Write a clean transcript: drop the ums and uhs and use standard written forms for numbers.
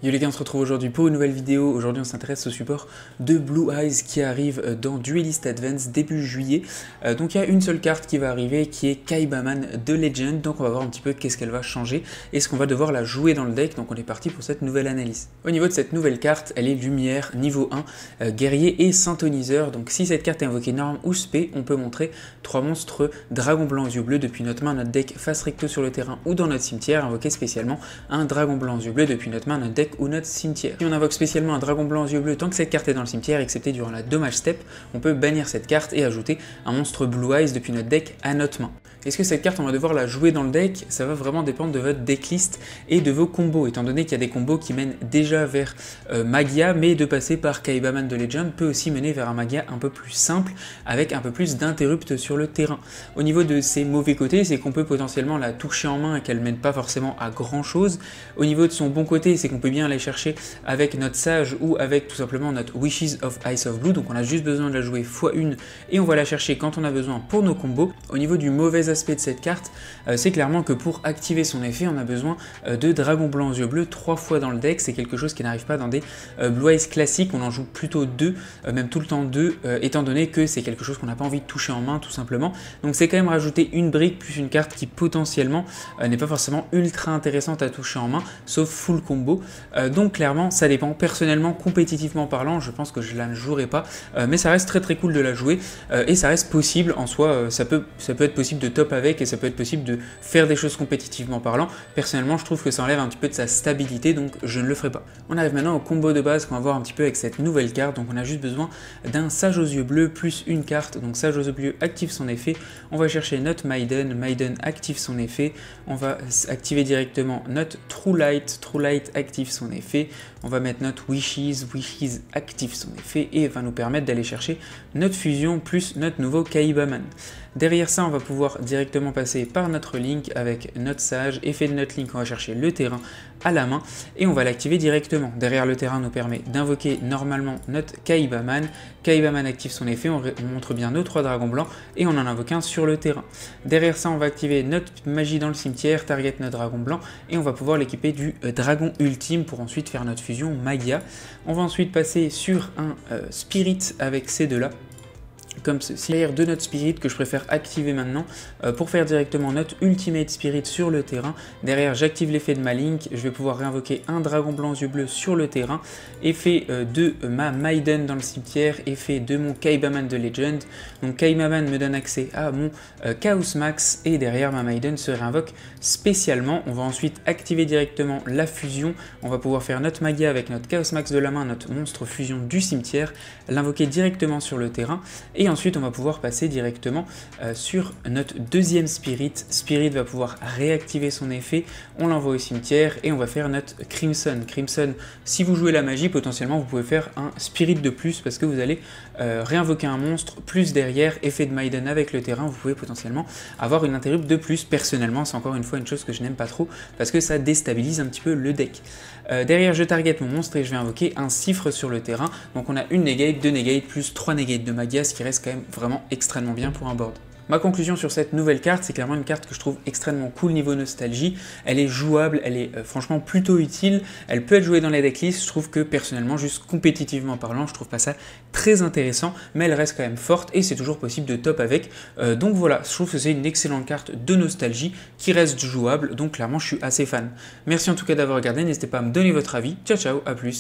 Yo les gars, on se retrouve aujourd'hui pour une nouvelle vidéo. Aujourd'hui on s'intéresse au support de Blue Eyes qui arrive dans Duelist Advance début juillet. Donc il y a une seule carte qui va arriver qui est Kaibaman de Legend. Donc on va voir un petit peu qu'est-ce qu'elle va changer et ce qu'on va devoir la jouer dans le deck. Donc on est parti pour cette nouvelle analyse. Au niveau de cette nouvelle carte, elle est lumière niveau 1, guerrier et synthoniseur. Donc si cette carte est invoquée norme ou spé, on peut montrer 3 monstres dragon blanc aux yeux bleus depuis notre main, notre deck face recto sur le terrain ou dans notre cimetière. Invoquer spécialement un dragon blanc aux yeux bleus depuis notre main, notre deck ou notre cimetière. Si on invoque spécialement un dragon blanc aux yeux bleus tant que cette carte est dans le cimetière, excepté durant la dommage step, on peut bannir cette carte et ajouter un monstre Blue Eyes depuis notre deck à notre main. Est-ce que cette carte on va devoir la jouer dans le deck? Ça va vraiment dépendre de votre decklist et de vos combos, étant donné qu'il y a des combos qui mènent déjà vers Magia, mais de passer par Kaibaman de Legend peut aussi mener vers un Magia un peu plus simple, avec un peu plus d'interrupts sur le terrain. Au niveau de ses mauvais côtés, c'est qu'on peut potentiellement la toucher en main et qu'elle mène pas forcément à grand chose. Au niveau de son bon côté, c'est qu'on peut bien aller chercher avec notre Sage ou avec tout simplement notre Wishes of Ice of Blue, donc on a juste besoin de la jouer x1 et on va la chercher quand on a besoin pour nos combos. Au niveau du mauvais aspect de cette carte, c'est clairement que pour activer son effet, on a besoin de dragon blanc aux yeux bleus 3 fois dans le deck. C'est quelque chose qui n'arrive pas dans des Blue Eyes classiques, on en joue plutôt 2, même tout le temps 2, étant donné que c'est quelque chose qu'on n'a pas envie de toucher en main tout simplement. Donc c'est quand même rajouter une brique plus une carte qui potentiellement n'est pas forcément ultra intéressante à toucher en main, sauf full combo. Donc clairement ça dépend. Personnellement, compétitivement parlant, je pense que je la jouerai pas, mais ça reste très cool de la jouer et ça reste possible en soi. Ça peut être possible de top avec et ça peut être possible de faire des choses compétitivement parlant. Personnellement, je trouve que ça enlève un petit peu de sa stabilité, donc je ne le ferai pas. On arrive maintenant au combo de base qu'on va voir un petit peu avec cette nouvelle carte. Donc on a juste besoin d'un Sage aux yeux bleus plus une carte. Donc Sage aux yeux bleus active son effet. On va chercher notre Maiden. Maiden active son effet. On va activer directement notre True Light. True Light active son effet. On va mettre notre Wishes. Wishes active son effet et va nous permettre d'aller chercher notre fusion plus notre nouveau Kaibaman. Derrière ça, on va pouvoir directement passer par notre Link avec notre Sage. Effet de notre Link, on va chercher le terrain à la main et on va l'activer directement. Derrière le terrain nous permet d'invoquer normalement notre Kaibaman. Kaibaman active son effet, on montre bien nos 3 dragons blancs et on en invoque un sur le terrain. Derrière ça, on va activer notre magie dans le cimetière, target notre dragon blanc et on va pouvoir l'équiper du dragon ultime pour ensuite faire notre fusion Magia. On va ensuite passer sur un Spirit avec ces deux-là, comme ceci. Derrière de notre Spirit que je préfère activer maintenant pour faire directement notre Ultimate Spirit sur le terrain. Derrière j'active l'effet de ma Link, je vais pouvoir réinvoquer un dragon blanc aux yeux bleus sur le terrain, effet de ma Maiden dans le cimetière, effet de mon Kaibaman de Legend. Donc Kaibaman me donne accès à mon Chaos Max et derrière ma Maiden se réinvoque spécialement. On va ensuite activer directement la fusion, on va pouvoir faire notre Magia avec notre Chaos Max de la main, notre monstre fusion du cimetière, l'invoquer directement sur le terrain et ensuite on va pouvoir passer directement sur notre deuxième Spirit. Spirit va pouvoir réactiver son effet, on l'envoie au cimetière et on va faire notre Crimson. Crimson, si vous jouez la magie, potentiellement vous pouvez faire un Spirit de plus parce que vous allez réinvoquer un monstre, plus derrière, effet de Maiden avec le terrain, vous pouvez potentiellement avoir une interrupt de plus. Personnellement, c'est encore une fois une chose que je n'aime pas trop parce que ça déstabilise un petit peu le deck. Derrière, je target mon monstre et je vais invoquer un Cifre sur le terrain. Donc on a une negate, 2 negates, plus 3 negates de Magia, ce qui reste quand même vraiment extrêmement bien pour un board. Ma conclusion sur cette nouvelle carte, c'est clairement une carte que je trouve extrêmement cool niveau nostalgie. Elle est jouable, elle est franchement plutôt utile. Elle peut être jouée dans les decklists. Je trouve que personnellement, juste compétitivement parlant, je trouve pas ça très intéressant, mais elle reste quand même forte et c'est toujours possible de top avec. Donc voilà, je trouve que c'est une excellente carte de nostalgie qui reste jouable. Donc clairement, je suis assez fan. Merci en tout cas d'avoir regardé. N'hésitez pas à me donner votre avis. Ciao, ciao, à plus.